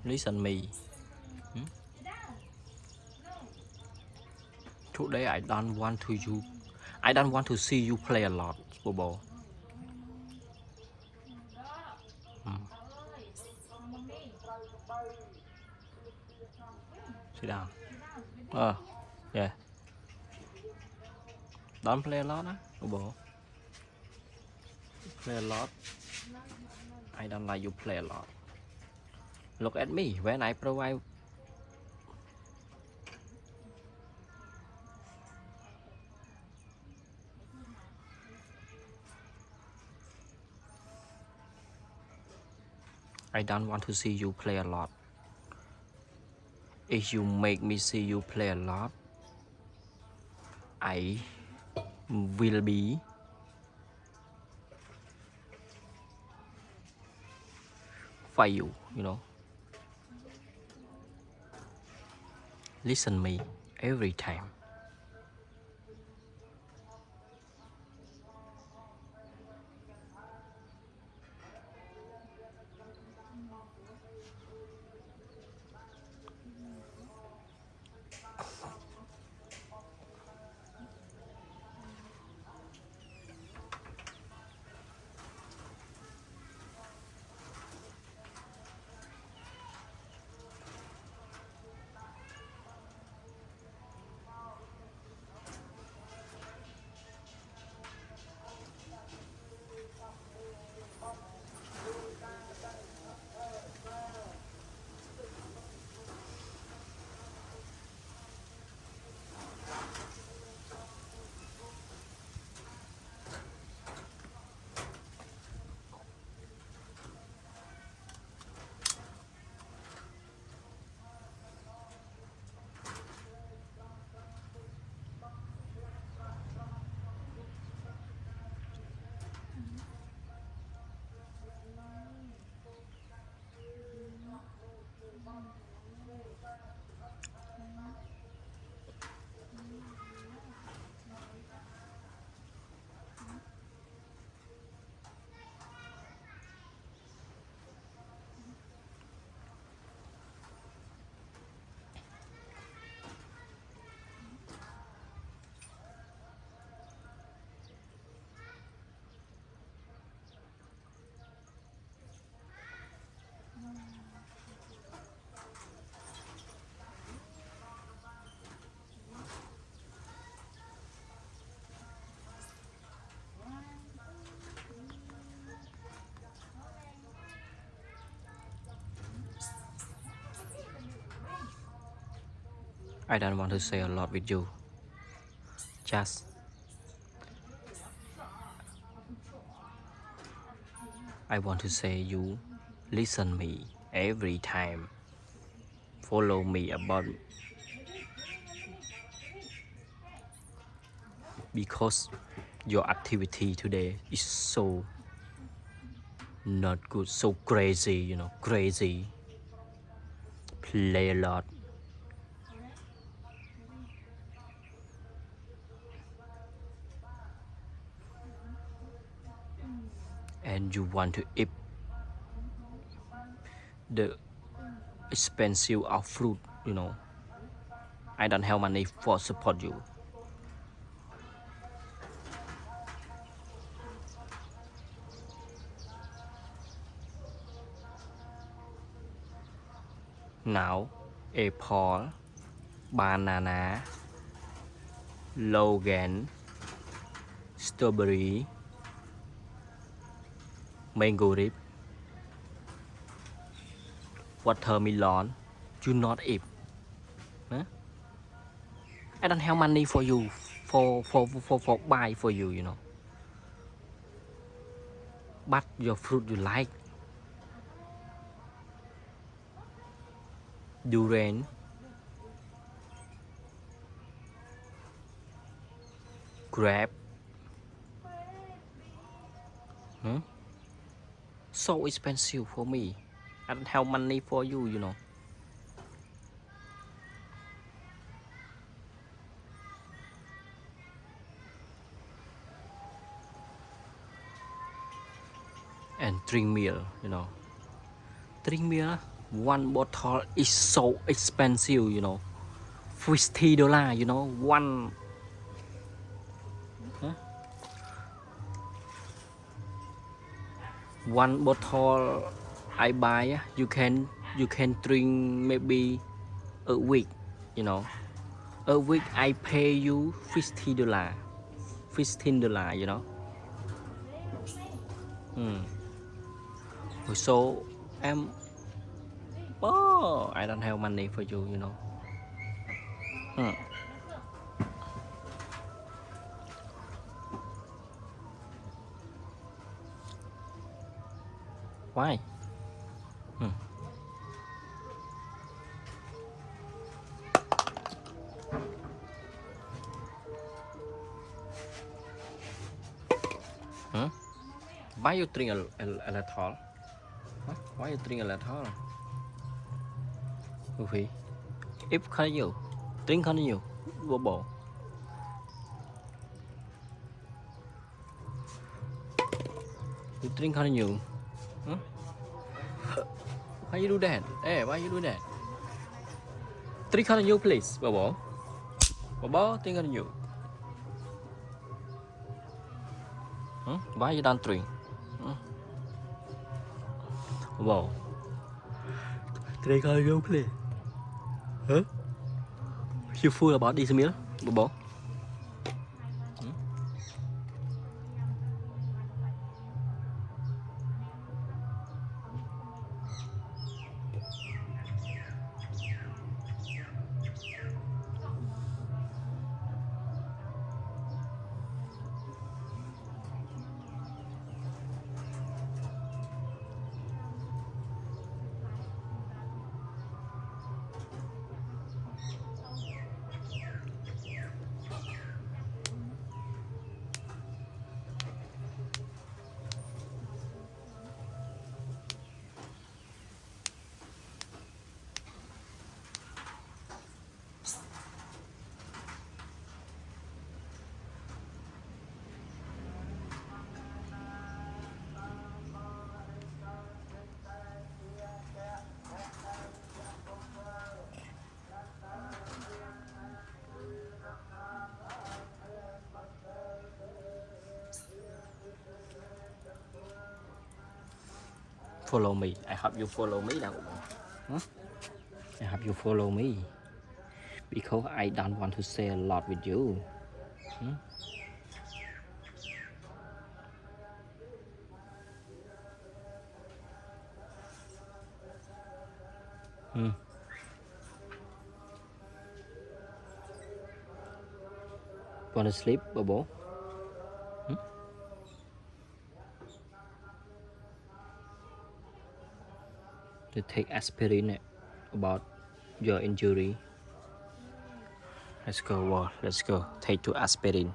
Listen me. Today I don't want to see you play a lot, Bobo. Sit down. Yeah. Don't play a lot, Bobo. Play a lot. I don't like you play a lot. Look at me when I provide. I don't want to see you play a lot. If you make me see you play a lot, I will be fire you, Listen me every time. I don't want to say a lot with you. Just I want to say you listen me every time. Follow me about because your activity today is so not good, so crazy, crazy. Play a lot. And you want to eat the expensive of fruit, I don't have money for support you. Now, apple, banana, Logan, strawberry, mango rib, watermelon, you not eat. Huh? I don't have money for you, for buy for you, But your fruit you like. Durian, grape, so expensive for me. I don't have money for you, And drink milk, Drink milk, One bottle is so expensive, you know. $50, you know. Huh? One bottle I buy, you can drink maybe a week, you know. A week I pay you $50, $15, you know. So I don't have money for you, you know. Why? Huh? Why you drink a little? Huh? Why you drink a little? Okay. If khá nhiều, drink khá nhiều, vô bổ. You drink khá nhiều. Huh? Why you do that? Hey, why you do that? Drink khá nhiều, please, bổ bổ. Bổ bổ, drink khá nhiều. Huh? Why you don't drink? Bổ bổ. Drink khá nhiều, please. Huh? You full about this meal, bổ bổ. Follow me. I hope you follow me now. Huh? I hope you follow me. Because I don't want to say a lot with you. Wanna sleep, Bobo? To take aspirin about your injury. Let's go, let's go. Take 2 aspirin.